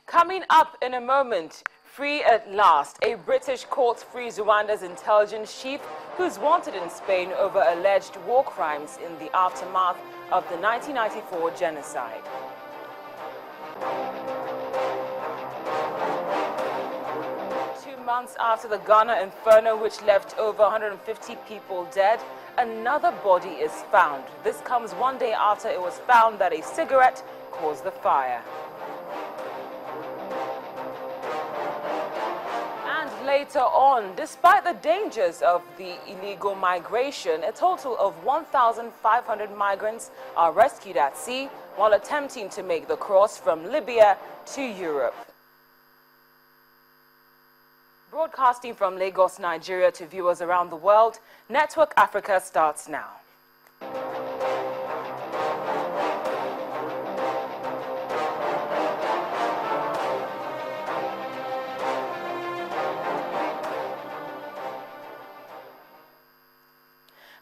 Coming up in a moment, free at last, a British court frees Rwanda's intelligence chief who's wanted in Spain over alleged war crimes in the aftermath of the 1994 genocide. 2 months after the Ghana inferno, which left over 150 people dead, another body is found. This comes one day after it was found that a cigarette caused the fire. And later on, despite the dangers of the illegal migration, a total of 1,500 migrants are rescued at sea while attempting to make the cross from Libya to Europe. Broadcasting from Lagos, Nigeria to viewers around the world, Network Africa starts now.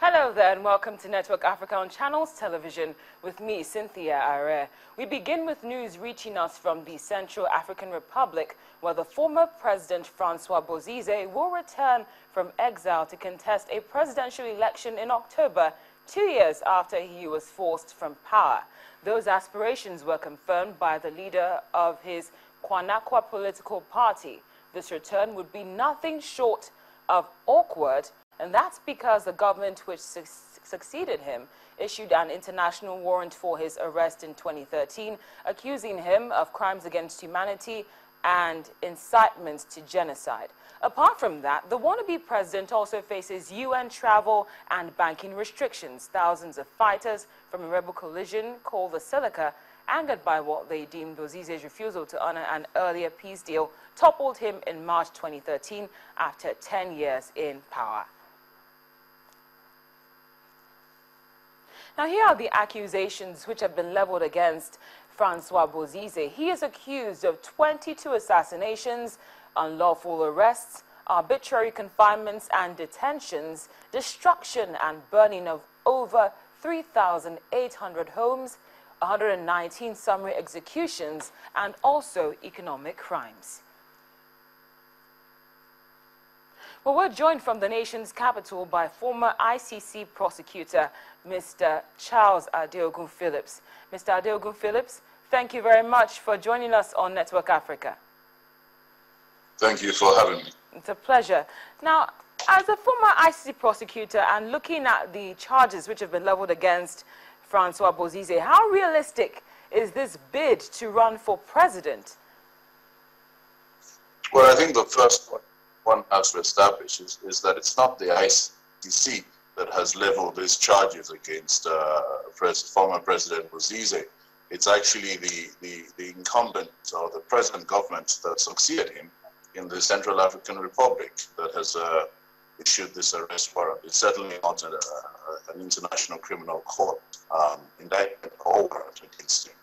Hello there and welcome to Network Africa on Channels Television with me, C.A.R. We begin with news reaching us from the Central African Republic, where the former President Francois Bozize will return from exile to contest a presidential election in October, 2 years after he was forced from power. Those aspirations were confirmed by the leader of his Kwanakwa political party. This return would be nothing short of awkward, and that's because the government which succeeded him issued an international warrant for his arrest in 2013, accusing him of crimes against humanity and incitement to genocide. Apart from that, the wannabe president also faces UN travel and banking restrictions. Thousands of fighters from a rebel coalition called the Silica, angered by what they deemed Bozize's refusal to honor an earlier peace deal, toppled him in March 2013 after 10 years in power. Now, here are the accusations which have been leveled against Francois Bozize. He is accused of 22 assassinations, unlawful arrests, arbitrary confinements and detentions, destruction and burning of over 3,800 homes, 119 summary executions, and also economic crimes. Well, we're joined from the nation's capital by former ICC prosecutor, Mr. Charles Adeogun Phillips. Mr. Adeogun Phillips, thank you very much for joining us on Network Africa. Thank you for having me. It's a pleasure. Now, as a former ICC prosecutor and looking at the charges which have been leveled against Francois Bozize, how realistic is this bid to run for president? Well, I think the first one has to establish is that it's not the ICC that has leveled these charges against former President Bozize. It's actually the incumbent or the present government that succeeded him in the Central African Republic that has issued this arrest warrant. It's certainly not an international criminal court indictment or warrant against him.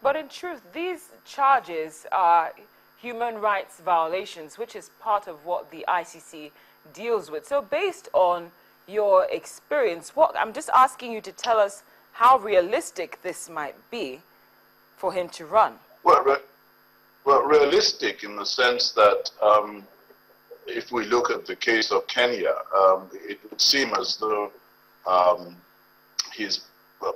But in truth, these charges are human rights violations, which is part of what the ICC deals with. So based on your experience, I'm just asking you to tell us how realistic this might be for him to run. Well, realistic in the sense that if we look at the case of Kenya, it would seem as though his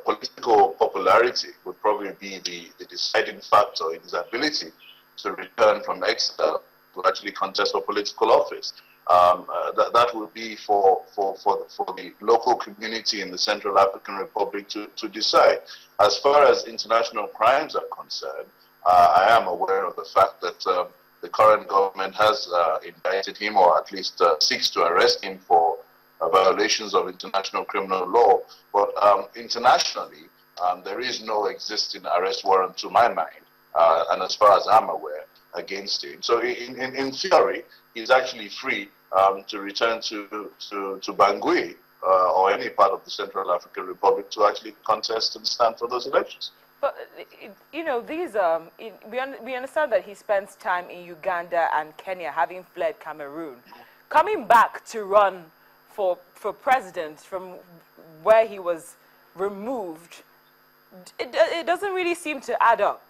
political popularity would probably be the deciding factor in his ability to return from exile to actually contest for political office. That would be for the local community in the Central African Republic to decide. As far as international crimes are concerned, I am aware of the fact that the current government has indicted him, or at least seeks to arrest him for violations of international criminal law. But internationally, there is no existing arrest warrant to my mind. And as far as I'm aware, against him. So in theory, he's actually free to return to Bangui or any part of the Central African Republic to actually contest and stand for those elections. But, you know, we understand that he spends time in Uganda and Kenya, having fled Cameroon. Coming back to run for president from where he was removed, it doesn't really seem to add up.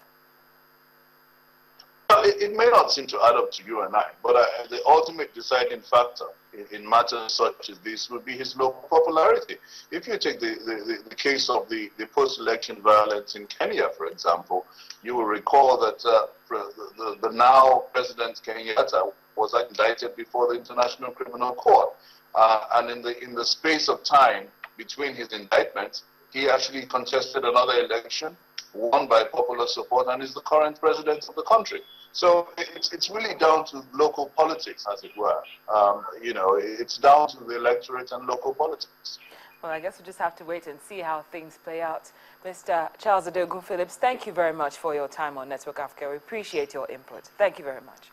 it may not seem to add up to you and I, but the ultimate deciding factor in matters such as this would be his local popularity. If you take the case of the post-election violence in Kenya, for example, you will recall that the now President Kenyatta was indicted before the International Criminal Court. And in the space of time between his indictment, he actually contested another election, won by popular support, and is the current president of the country. So it's really down to local politics, as it were. You know, it's down to the electorate and local politics. Well, I guess we'll just have to wait and see how things play out. Mr. Charles Adeogun Phillips, thank you very much for your time on Network Africa. We appreciate your input. Thank you very much.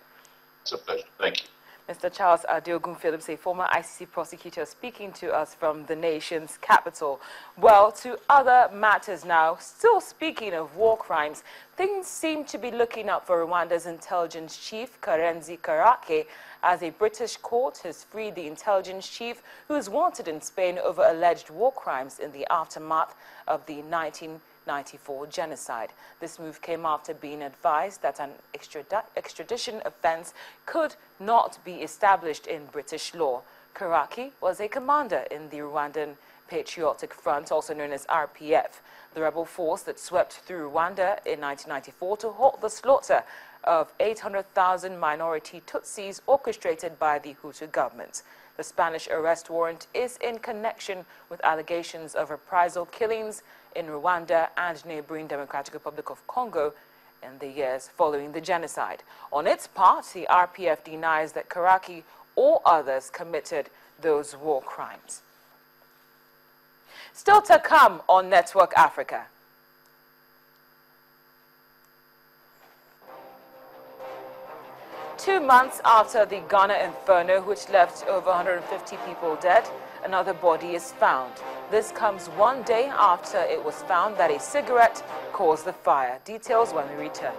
It's a pleasure. Thank you. Mr. Charles Adeogun Phillips, a former ICC prosecutor, speaking to us from the nation's capital. Well, to other matters now. Still speaking of war crimes, things seem to be looking up for Rwanda's intelligence chief, Karenzi Karake, as a British court has freed the intelligence chief who is wanted in Spain over alleged war crimes in the aftermath of the 1994 genocide. This move came after being advised that an extradition offense could not be established in British law. Karaki was a commander in the Rwandan Patriotic Front, also known as RPF, the rebel force that swept through Rwanda in 1994 to halt the slaughter of 800,000 minority Tutsis orchestrated by the Hutu government. The Spanish arrest warrant is in connection with allegations of reprisal killings in Rwanda and neighboring Democratic Republic of Congo in the years following the genocide. On its part, the RPF denies that Karaki or others committed those war crimes. Still to come on Network Africa. Two months after the Ghana inferno, which left over 150 people dead, another body is found. This comes one day after it was found that a cigarette caused the fire. Details when we return.